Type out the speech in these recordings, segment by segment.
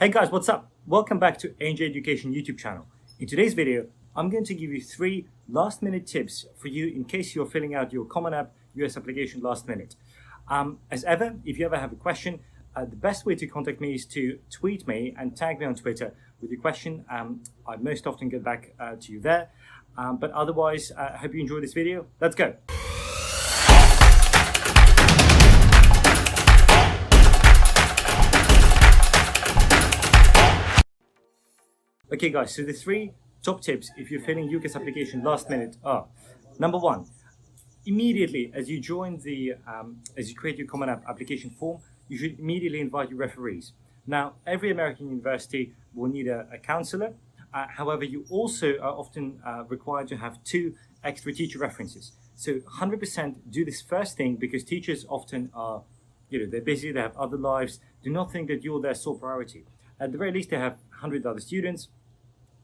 Hey guys, what's up? Welcome back to A&J Education YouTube channel. In today's video, I'm going to give you 3 last-minute tips for you in case you're filling out your Common App US application last minute. As ever, if you ever have a question, the best way to contact me is to tweet me and tag me on Twitter with your question. I most often get back to you there. But otherwise, I hope you enjoy this video. Let's go. Okay guys, so the 3 top tips if you're filling UCAS application last minute are: number 1, immediately as you join as you create your Common App application form, you should immediately invite your referees. Now, every American university will need a counselor. However, you also are often required to have 2 extra teacher references. So 100% do this first thing, because teachers often are, they're busy, they have other lives. Do not think that you're their sole priority. At the very least, they have 100 other students.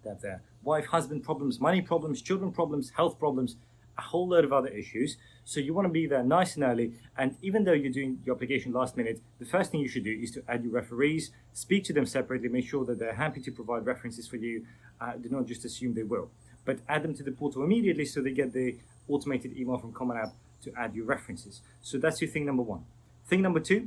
They have their wife, husband problems, money problems, children problems, health problems, a whole load of other issues. So you want to be there nice and early. And even though you're doing your application last minute, the first thing you should do is to add your referees, speak to them separately, make sure that they're happy to provide references for you. Do not just assume they will, but add them to the portal immediately so they get the automated email from Common App to add your references. So that's your thing number 1. Thing number 2,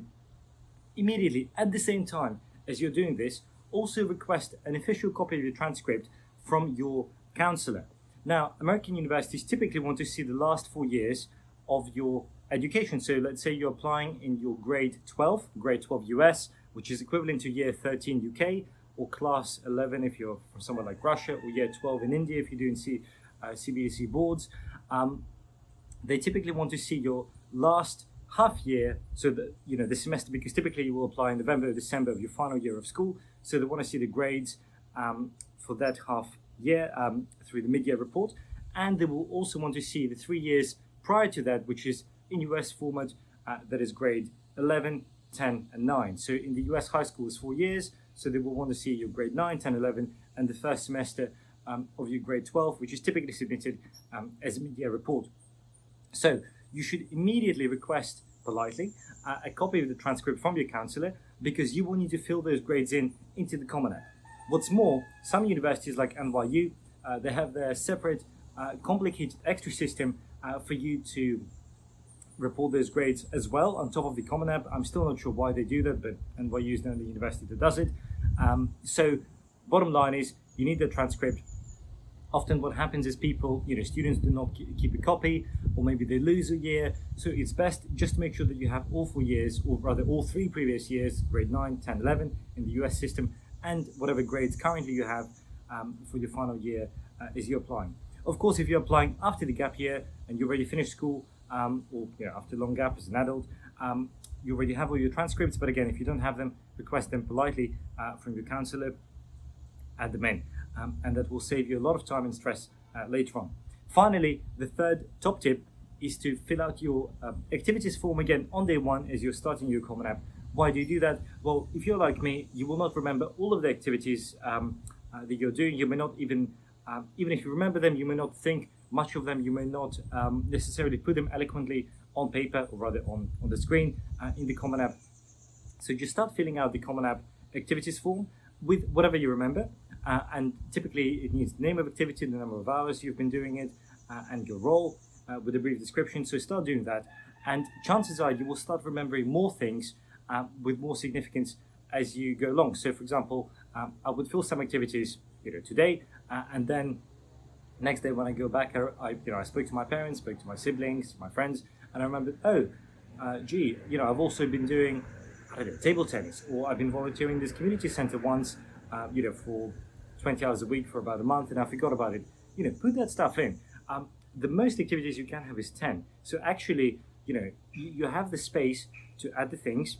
immediately at the same time as you're doing this, also request an official copy of your transcript from your counselor. Now, American universities typically want to see the last 4 years of your education. So let's say you're applying in your grade 12 US, which is equivalent to year 13 UK, or class 11 if you're from somewhere like Russia, or year 12 in India if you're doing CBSE boards. They typically want to see your last half year, so that the semester, because typically you will apply in November or December of your final year of school. So they want to see the grades for that half year through the mid-year report, and they will also want to see the 3 years prior to that, which is in US format, that is grade 11, 10, and 9. So in the US high school is 4 years, so they will want to see your grade 9, 10, 11, and the first semester of your grade 12, which is typically submitted as a mid-year report. So you should immediately request politely a copy of the transcript from your counselor, because you will need to fill those grades into the Common App. What's more, some universities like NYU, they have their separate complicated extra system for you to report those grades as well on top of the Common App. I'm still not sure why they do that, but NYU is the only university that does it. So bottom line is, you need the transcript. Often what happens is students do not keep a copy, or maybe they lose a year. So it's best just to make sure that you have all 4 years, or rather all 3 previous years, grade 9, 10, 11 in the US system, and whatever grades currently you have for your final year as you're applying. Of course, if you're applying after the gap year and you already finished school, or after a long gap as an adult, you already have all your transcripts. But again, if you don't have them, request them politely from your counselor, add them in. And that will save you a lot of time and stress later on. Finally, the 3rd top tip is to fill out your activities form again on day 1 as you're starting your Common App. Why do you do that? Well, if you're like me, you will not remember all of the activities that you're doing. You may not even if you remember them, you may not think much of them. You may not necessarily put them eloquently on paper, or rather on the screen in the Common App. So just start filling out the Common App activities form with whatever you remember. And typically it needs the name of activity, the number of hours you've been doing it, and your role with a brief description. So start doing that, and chances are you will start remembering more things with more significance as you go along. So for example, I would fill some activities today, and then next day when I go back, I spoke to my parents, spoke to my siblings, my friends, and I remembered, I've also been doing table tennis, or I've been volunteering this community center once, for 20 hours a week for about a month, and I forgot about it. Put that stuff in. The most activities you can have is 10. So actually, you have the space to add the things,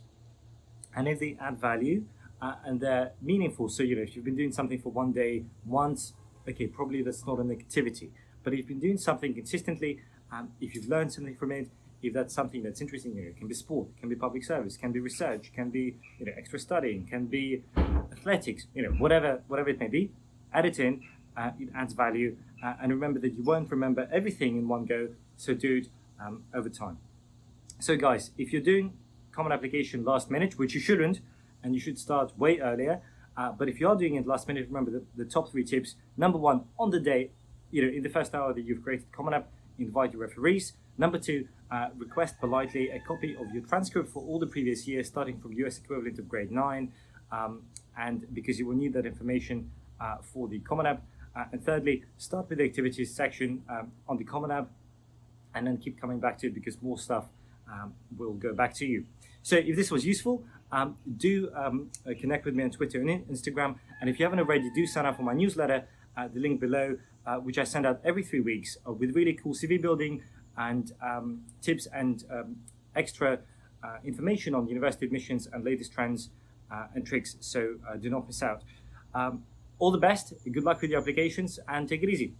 and if they add value and they're meaningful. So if you've been doing something for one day once, okay, probably that's not an activity. But if you've been doing something consistently, if you've learned something from it, if that's something that's interesting, it can be sport, it can be public service, can be research, can be extra studying, can be athletics, whatever it may be, add it in. It adds value, and remember that you won't remember everything in one go, so do it over time. So guys, if you're doing Common Application last minute, which you shouldn't, and you should start way earlier, But if you are doing it last minute, remember the top 3 tips. Number 1, on the day, in the first hour that you've created Common App, invite your referees. Number 2, request politely a copy of your transcript for all the previous years, starting from US equivalent of grade 9, and because you will need that information for the Common App. And thirdly, start with the activities section on the Common App, and then keep coming back to it because more stuff will go back to you. So if this was useful, do connect with me on Twitter and Instagram. And if you haven't already, do sign up for my newsletter, the link below, which I send out every 3 weeks with really cool CV building and tips and extra information on university admissions and latest trends and tricks. So do not miss out. All the best, good luck with your applications, and take it easy.